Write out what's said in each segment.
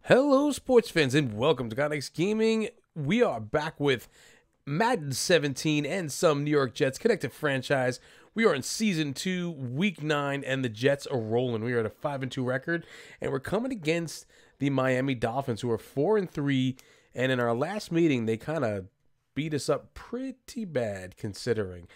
Hello, sports fans, and welcome to Conex Gaming. We are back with Madden 17 and some New York Jets connected franchise. We are in Season 2, Week 9, and the Jets are rolling. We are at a 5-2 record, and we're coming against the Miami Dolphins, who are 4-3, and in our last meeting, they kind of beat us up pretty bad, considering.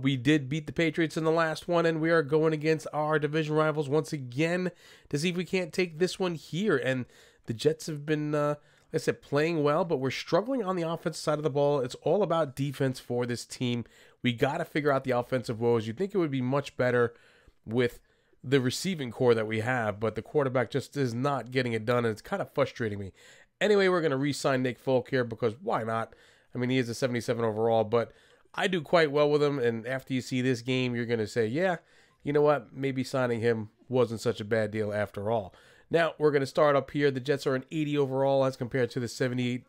We did beat the Patriots in the last one, and we are going against our division rivals once again to see if we can't take this one here. And the Jets have been, like I said, playing well, but we're struggling on the offensive side of the ball. It's all about defense for this team. We got to figure out the offensive woes. You'd think it would be much better with the receiving core that we have, but the quarterback just is not getting it done, and it's kind of frustrating me. Anyway, we're going to re-sign Nick Folk here because why not? I mean, he is a 77 overall, but I do quite well with him, and after you see this game, you're going to say, yeah, you know what? Maybe signing him wasn't such a bad deal after all. Now, we're going to start up here. The Jets are an 80 overall as compared to the 78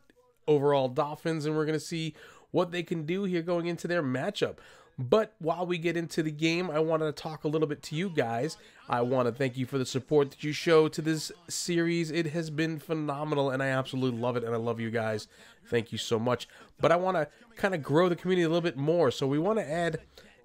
overall Dolphins, and we're going to see what they can do here going into their matchup. But while we get into the game, I wanted to talk a little bit to you guys. I want to thank you for the support that you show to this series. It has been phenomenal, and I absolutely love it, and I love you guys. Thank you so much. But I want to kind of grow the community a little bit more, so we want to add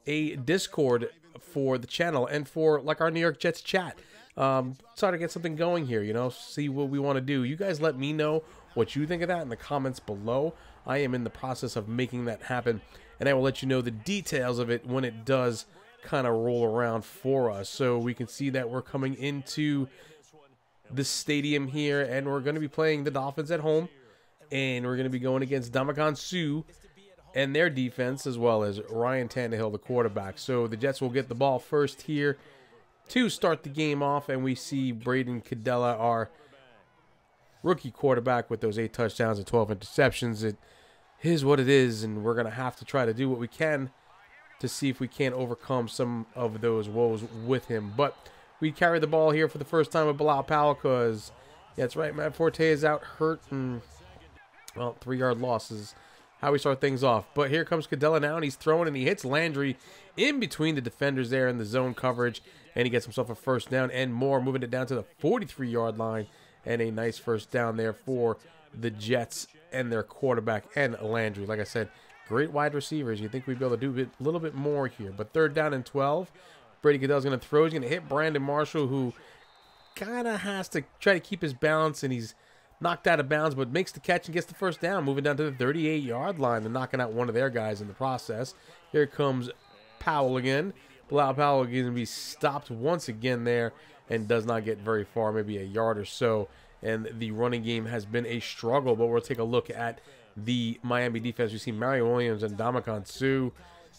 a Discord for the channel and for like our New York Jets chat. Try to get something going here, you know, see what we want to do. You guys let me know what you think of that in the comments below. I am in the process of making that happen, and I will let you know the details of it when it does kind of roll around for us. So we can see that we're coming into the stadium here, and we're going to be playing the Dolphins at home, and we're going to be going against Ndamukong Suh and their defense, as well as Ryan Tannehill, the quarterback. So the Jets will get the ball first here to start the game off, and we see Braden Cadella, our rookie quarterback, with those 8 touchdowns and 12 interceptions. It is what it is, and we're going to have to try to do what we can to see if we can't overcome some of those woes with him. But we carry the ball here for the first time with Bilal Powell because, yeah, that's right, Matt Forte is out hurt, and, well, 3-yard loss is how we start things off. But here comes Cadella now, and he's throwing, and he hits Landry in between the defenders there in the zone coverage, and he gets himself a first down and more, moving it down to the 43-yard line, and a nice first down there for the Jets and their quarterback and Landry. Like I said, great wide receivers. You think we'd be able to do a little bit more here. But 3rd down and 12. Brady Goodell's going to throw. He's going to hit Brandon Marshall, who kind of has to try to keep his balance, and he's knocked out of bounds, but makes the catch and gets the first down, moving down to the 38-yard line and knocking out one of their guys in the process. Here comes Powell again. Bilal Powell is going to be stopped once again there and does not get very far, maybe a yard or so. And the running game has been a struggle, but we'll take a look at the Miami defense. We see Mario Williams and Ndamukong Suh,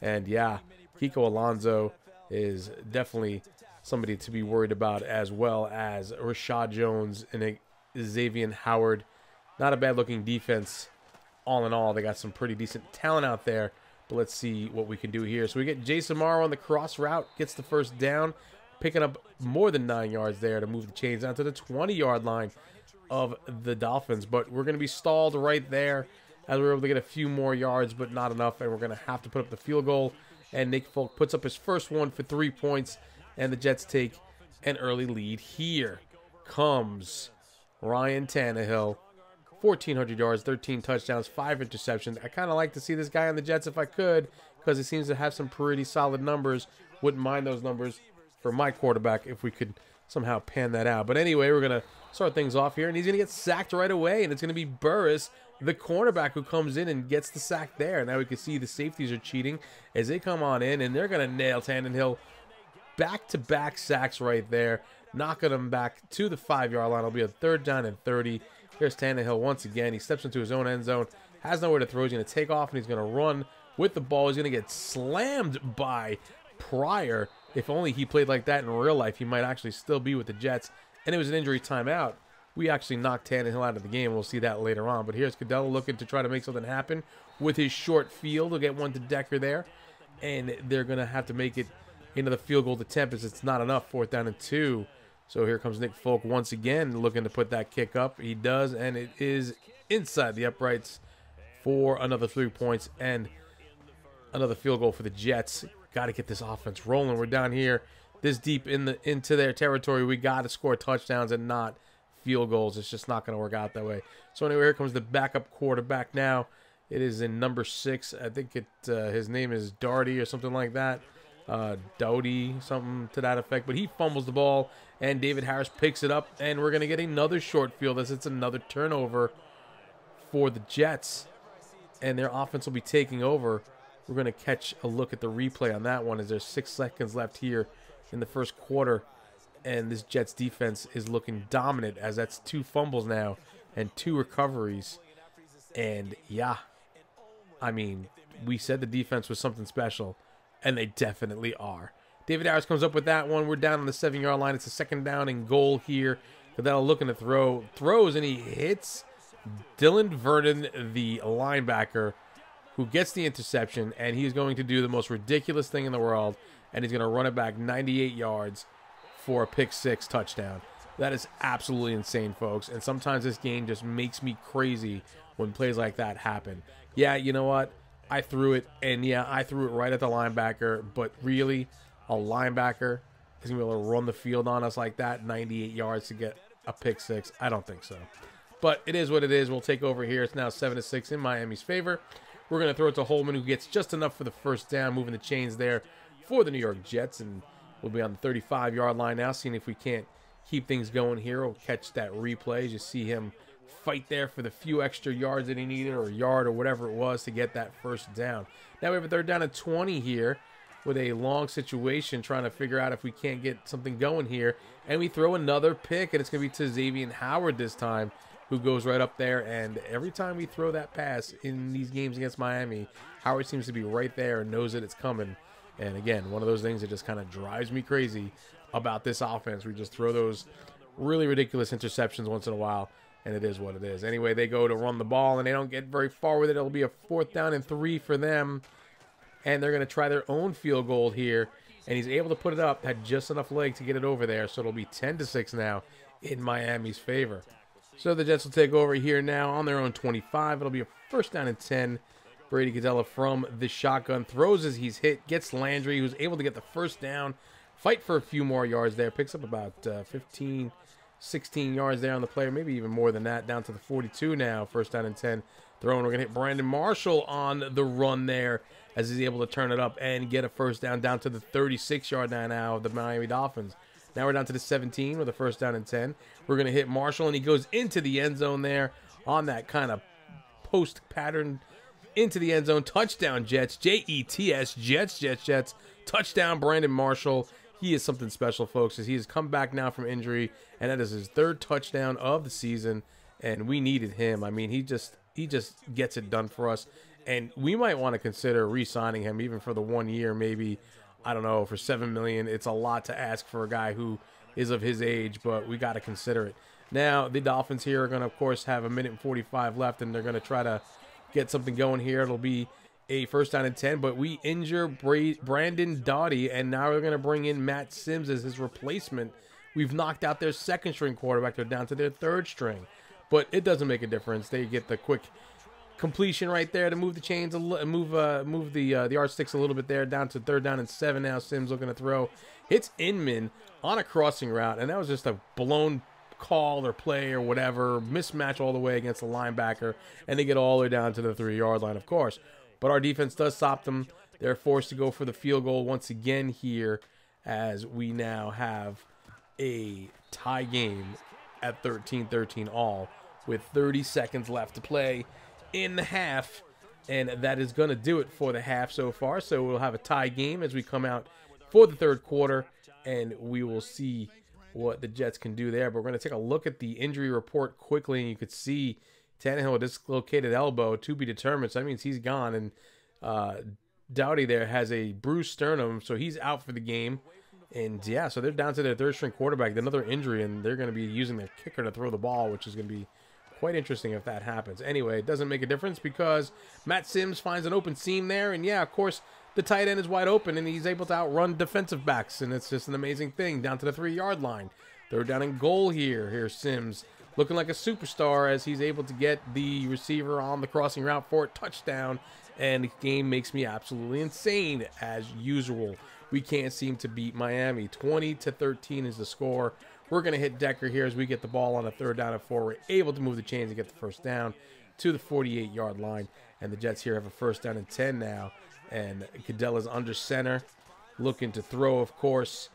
and yeah, Kiko Alonso is definitely somebody to be worried about, as well as Rashad Jones and Xavier Howard. Not a bad-looking defense. All in all, they got some pretty decent talent out there, but let's see what we can do here. So we get Jason Morrow on the cross route, gets the first down, picking up more than 9 yards there to move the chains down to the 20-yard line of the Dolphins. But we're going to be stalled right there as we're able to get a few more yards, but not enough, and we're going to have to put up the field goal. And Nick Folk puts up his first one for 3 points, and the Jets take an early lead. Here comes Ryan Tannehill. 1,400 yards, 13 touchdowns, 5 interceptions. I kind of like to see this guy on the Jets if I could, because he seems to have some pretty solid numbers. Wouldn't mind those numbers for my quarterback if we could somehow pan that out. But anyway, we're going to start things off here, and he's going to get sacked right away, and it's going to be Burris, the cornerback, who comes in and gets the sack there. Now we can see the safeties are cheating as they come on in, and they're going to nail Tannehill. Back-to-back sacks right there, knocking him back to the 5-yard line. It'll be a 3rd down and 30. Here's Tannehill once again. He steps into his own end zone, has nowhere to throw. He's going to take off, and he's going to run with the ball. He's going to get slammed by Pryor. If only he played like that in real life, he might actually still be with the Jets. And it was an injury timeout. We actually knocked Tannehill out of the game. We'll see that later on. But here's Cadella looking to try to make something happen with his short field. He'll get one to Decker there, and they're going to have to make it into the field goal attempt as it's not enough. 4th down and 2. So here comes Nick Folk once again looking to put that kick up. He does, and it is inside the uprights for another 3 points and another field goal for the Jets. Got to get this offense rolling. We're down here this deep into their territory. We got to score touchdowns and not field goals. It's just not going to work out that way. So anyway, here comes the backup quarterback now. It is in number 6. I think his name is Darty or something like that. Doughty, something to that effect. But he fumbles the ball, and David Harris picks it up, and we're going to get another short field as it's another turnover for the Jets. And their offense will be taking over. We're going to catch a look at the replay on that one as there's 6 seconds left here in the first quarter. And this Jets defense is looking dominant as that's 2 fumbles now and 2 recoveries. And yeah, I mean, we said the defense was something special, and they definitely are. David Harris comes up with that one. We're down on the 7-yard line. It's a 2nd down and goal here. Cadell looking to throw. Throws, and he hits Dylan Vernon, the linebacker, who gets the interception, and he's going to do the most ridiculous thing in the world, and he's going to run it back 98 yards for a pick-6 touchdown. That is absolutely insane, folks, and sometimes this game just makes me crazy when plays like that happen. Yeah, you know what? I threw it, and yeah, I threw it right at the linebacker, but really, a linebacker is going to be able to run the field on us like that, 98 yards to get a pick-6? I don't think so. But it is what it is. We'll take over here. It's now 7-6 in Miami's favor. We're going to throw it to Holman, who gets just enough for the first down, moving the chains there for the New York Jets, and we'll be on the 35-yard line now, seeing if we can't keep things going here. We'll catch that replay. You see him fight there for the few extra yards that he needed, or a yard or whatever it was, to get that first down. Now we have a 3rd down and 20 here with a long situation, trying to figure out if we can't get something going here. And we throw another pick, and it's going to be to Xavier Howard this time, who goes right up there. And every time we throw that pass in these games against Miami, Howard seems to be right there and knows that it's coming. And again, one of those things that just kind of drives me crazy about this offense. We just throw those really ridiculous interceptions once in a while, and it is what it is. Anyway, they go to run the ball, and they don't get very far with it. It'll be a 4th down and 3 for them, and they're going to try their own field goal here, and he's able to put it up, had just enough leg to get it over there, so it'll be 10-6 now in Miami's favor. So the Jets will take over here now on their own 25. It'll be a 1st down and 10. Brady Cadella from the shotgun throws as he's hit, gets Landry, who's able to get the first down, fight for a few more yards there, picks up about 15, 16 yards there on the play, or maybe even more than that, down to the 42 now, 1st down and 10. Throwing, we're going to hit Brandon Marshall on the run there as he's able to turn it up and get a first down to the 36-yard line now of the Miami Dolphins. Now we're down to the 17 with a 1st down and 10. We're going to hit Marshall, and he goes into the end zone there on that kind of post pattern into the end zone. Touchdown, Jets. Jets, Jets. Touchdown, Brandon Marshall. He is something special, folks, as he has come back now from injury, and that is his 3rd touchdown of the season, and we needed him. I mean, he just gets it done for us, and we might want to consider re-signing him even for the 1 year, maybe, I don't know, for $7 million. It's a lot to ask for a guy who is of his age, but we got to consider it. Now, the Dolphins here are going to, of course, have 1:45 left, and they're going to try to get something going here. It'll be a 1st down and 10, but we injure Brandon Doughty, and now we're going to bring in Matt Sims as his replacement. We've knocked out their 2nd-string quarterback. They're down to their 3rd string, but it doesn't make a difference. They get the quick completion right there to move the chains, move the yard sticks a little bit there, down to 3rd down and 7 now. Sims looking to throw, hits Inman on a crossing route, and that was just a blown call or play or whatever, mismatch all the way against the linebacker, and they get all the way down to the 3-yard line, of course. But our defense does stop them. They're forced to go for the field goal once again here, as we now have a tie game at 13-13 all with 30 seconds left to play in the half, and that is going to do it for the half so far. So we'll have a tie game as we come out for the 3rd quarter, and we will see what the Jets can do there. But we're going to take a look at the injury report quickly, and you could see Tannehill, a dislocated elbow, to be determined. So that means he's gone, and Doughty there has a bruised sternum, so he's out for the game. And yeah, so they're down to their 3rd-string quarterback, another injury, and they're going to be using their kicker to throw the ball, which is going to be quite interesting if that happens. Anyway, it doesn't make a difference because Matt Sims finds an open seam there, and yeah, of course, the tight end is wide open, and he's able to outrun defensive backs, and it's just an amazing thing down to the 3-yard line. 3rd down and goal here. Here's Sims looking like a superstar as he's able to get the receiver on the crossing route for a touchdown, and the game makes me absolutely insane as usual. We can't seem to beat Miami. 20-13 is the score. We're going to hit Decker here as we get the ball on a 3rd down and 4. We're able to move the chains and get the first down to the 48-yard line. And the Jets here have a 1st down and 10 now. And Cadella's under center, looking to throw, of course.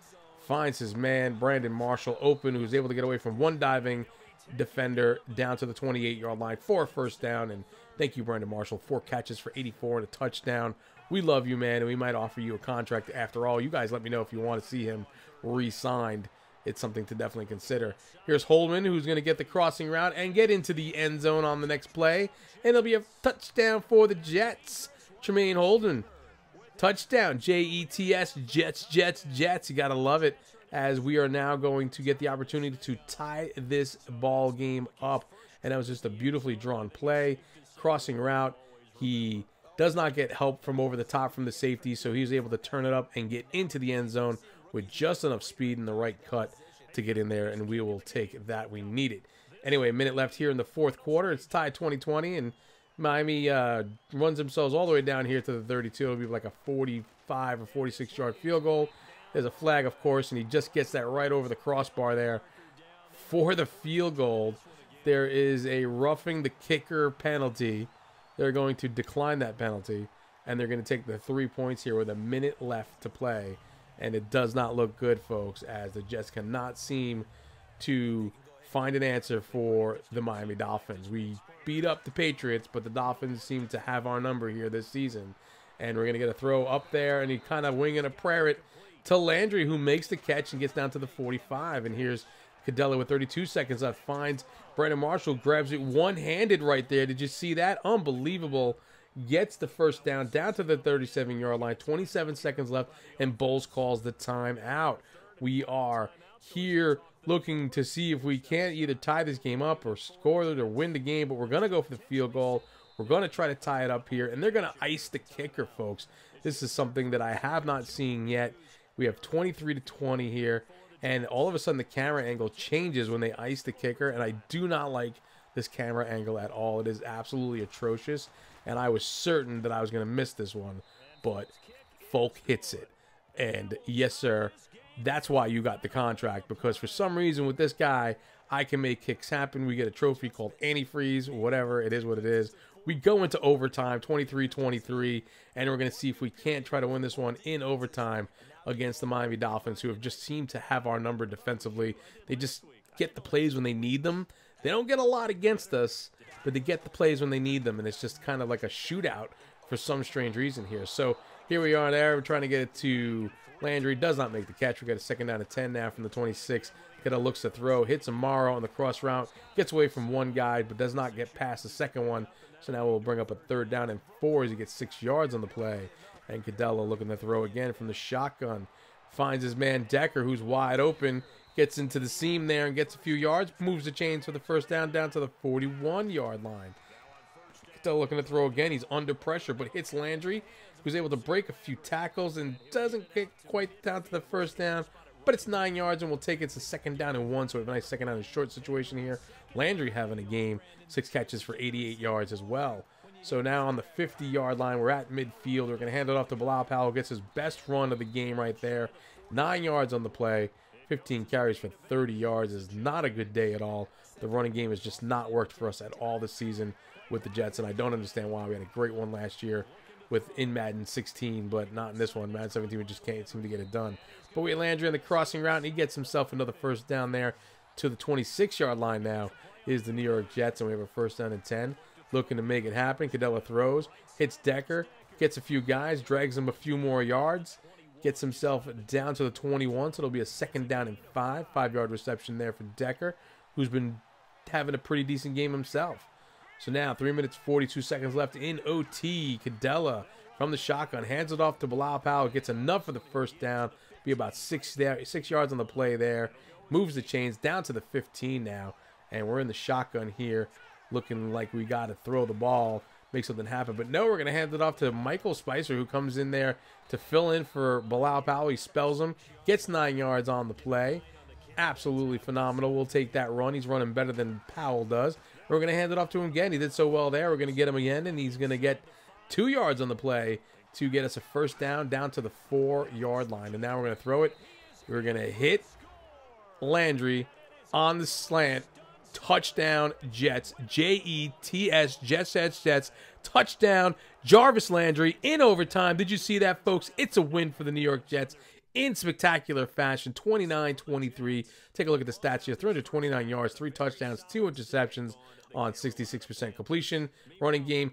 Finds his man, Brandon Marshall, open, who's able to get away from one diving defender down to the 28-yard line for a 1st down. And thank you, Brandon Marshall. 4 catches for 84 and a touchdown. We love you, man, and we might offer you a contract after all. You guys let me know if you want to see him re-signed. It's something to definitely consider. Here's Holman, who's going to get the crossing route and get into the end zone on the next play. And it'll be a touchdown for the Jets. Tremaine Holden, touchdown. Jets, Jets, Jets, Jets. You got to love it, as we are now going to get the opportunity to tie this ball game up. And that was just a beautifully drawn play. Crossing route. He does not get help from over the top from the safety, so he was able to turn it up and get into the end zone with just enough speed and the right cut to get in there, and we will take that. We need it. Anyway, a minute left here in the 4th quarter. It's tied 20-20, and Miami runs themselves all the way down here to the 32. It'll be like a 45 or 46-yard field goal. There's a flag, of course, and he just gets that right over the crossbar there for the field goal. There is a roughing the kicker penalty. They're going to decline that penalty, and they're going to take the 3 points here with a minute left to play. And it does not look good, folks, as the Jets cannot seem to find an answer for the Miami Dolphins. We beat up the Patriots, but the Dolphins seem to have our number here this season. And we're going to get a throw up there, and he kind of winging a prayer it to Landry, who makes the catch and gets down to the 45. And here's Cadella with 32 seconds left, finds Brandon Marshall, grabs it one-handed right there. Did you see that? Unbelievable. Gets the 1st down to the 37-yard line. 27 seconds left, and Bowles calls the timeout. We are here looking to see if we can't either tie this game up or score it or win the game, but we're going to go for the field goal. We're going to try to tie it up here, and they're going to ice the kicker, folks. This is something that I have not seen yet. We have 23-20 here, and all of a sudden the camera angle changes when they ice the kicker, and I do not like this camera angle at all. It is absolutely atrocious. And I was certain that I was going to miss this one, but Folk hits it. And yes, sir, that's why you got the contract, because for some reason with this guy, I can make kicks happen. We get a trophy called antifreeze, whatever. It is what it is. We go into overtime, 23-23, and we're going to see if we can't try to win this one in overtime against the Miami Dolphins, who have just seemed to have our number defensively. They just get the plays when they need them. They don't get a lot against us, but they get the plays when they need them, and it's just kind of like a shootout for some strange reason here. So here we are there. We're trying to get it to Landry. Does not make the catch. We got a 2nd down and 10 now from the 26. Kind of looks to throw. Hits Amaro on the cross route. Gets away from one guy, but does not get past the second one. So now we'll bring up a 3rd down and 4 as he gets 6 yards on the play. And Cadella looking to throw again from the shotgun. Finds his man Decker, who's wide open. Gets into the seam there and gets a few yards. Moves the chains for the 1st down to the 41-yard line. Still looking to throw again. He's under pressure, but hits Landry, who's able to break a few tackles and doesn't get quite down to the 1st down. But it's 9 yards, and we'll take it to 2nd down and 1. So we have a nice 2nd down and short situation here. Landry having a game. 6 catches for 88 yards as well. So now on the 50-yard line, we're at midfield. We're going to hand it off to Bilal Powell. Gets his best run of the game right there. 9 yards on the play. 15 carries for 30 yards is not a good day at all. The running game has just not worked for us at all this season with the Jets, and I don't understand why. We had a great one last year in Madden 16, but not in this one. Madden 17, we just can't seem to get it done. But we had Landry on the crossing route, and he gets himself another 1st down there to the 26-yard line now is the New York Jets, and we have a 1st down and 10. Looking to make it happen. Cadella throws, hits Decker, gets a few guys, drags him a few more yards. Gets himself down to the 21, so it'll be a 2nd down and 5. 5-yard reception there for Decker, who's been having a pretty decent game himself. So now 3 minutes, 42 seconds left in OT. Cadella from the shotgun hands it off to Bilal Powell. Gets enough for the 1st down. Be about 6 yards on the play there. Moves the chains down to the 15 now. And we're in the shotgun here, looking like we got to throw the ball, make something happen. But no, we're going to hand it off to Michael Spicer, who comes in there to fill in for Bilal Powell. He spells him, gets 9 yards on the play. Absolutely phenomenal. We'll take that run. He's running better than Powell does. We're going to hand it off to him again. He did so well there. We're going to get him again, and he's going to get 2 yards on the play to get us a 1st down to the 4-yard line. And now we're going to throw it. We're going to hit Landry on the slant. Touchdown, Jets. Jets, Jets. Touchdown, Jarvis Landry in overtime. Did you see that, folks? It's a win for the New York Jets in spectacular fashion. 29-23. Take a look at the stats here. 329 yards, 3 touchdowns, 2 interceptions on 66% completion. Running game,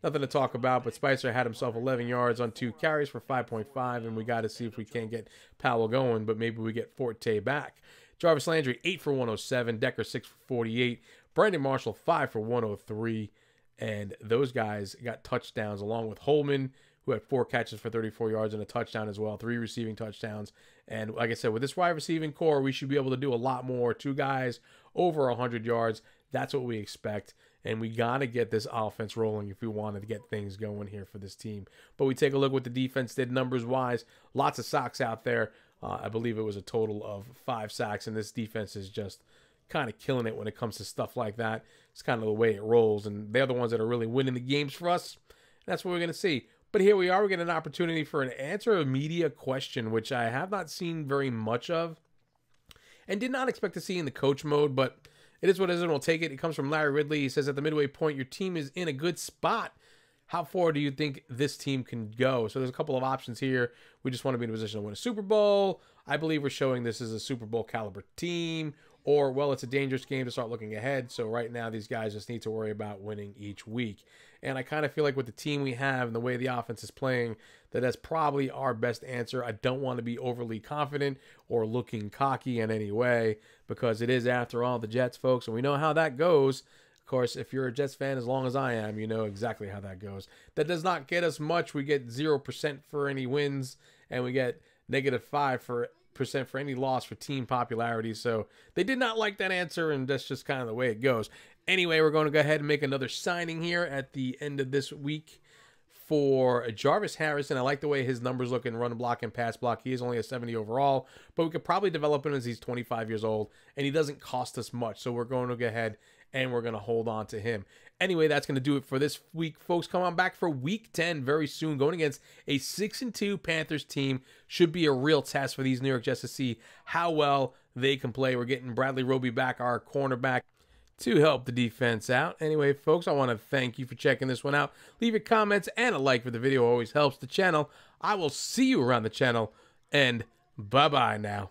nothing to talk about, but Spicer had himself 11 yards on 2 carries for 5.5, and we got to see if we can get Powell going, but maybe we get Forte back. Jarvis Landry, 8 for 107. Decker, 6 for 48. Brandon Marshall, 5 for 103. And those guys got touchdowns along with Holman, who had 4 catches for 34 yards and a touchdown as well, 3 receiving touchdowns. And like I said, with this wide receiving core, we should be able to do a lot more. 2 guys over 100 yards. That's what we expect. And we got to get this offense rolling if we wanted to get things going here for this team. But we take a look what the defense did numbers-wise. Lots of sacks out there. I believe it was a total of 5 sacks, and this defense is just kind of killing it when it comes to stuff like that. It's kind of the way it rolls, and they're the ones that are really winning the games for us. That's what we're going to see. But here we are. We get an opportunity for an answer a media question, which I have not seen very much of and did not expect to see in the coach mode, but it is what it is, and we'll take it. It comes from Larry Ridley. He says, at the midway point, your team is in a good spot. How far do you think this team can go? So there's a couple of options here. We just want to be in a position to win a Super Bowl. I believe we're showing this as a Super Bowl caliber team. Or, well, it's a dangerous game to start looking ahead. So right now these guys just need to worry about winning each week. And I kind of feel like with the team we have and the way the offense is playing, that's probably our best answer. I don't want to be overly confident or looking cocky in any way because it is, after all, the Jets, folks. And we know how that goes. Of course, if you're a Jets fan, as long as I am, you know exactly how that goes. That does not get us much. We get 0% for any wins, and we get -5% for any loss for team popularity. So they did not like that answer, and that's just kind of the way it goes. Anyway, we're going to go ahead and make another signing here at the end of this week for Jarvis Harrison. I like the way his numbers look in run block and pass block. He is only a 70 overall, but we could probably develop him as he's 25 years old, and he doesn't cost us much. So we're going to go ahead and we're going to hold on to him. Anyway, that's going to do it for this week, folks. Come on back for Week 10 very soon, going against a 6-2 Panthers team. Should be a real test for these New York Jets to see how well they can play. We're getting Bradley Roby back, our cornerback, to help the defense out. Anyway, folks, I want to thank you for checking this one out. Leave your comments and a like for the video. Always helps the channel. I will see you around the channel, and bye-bye now.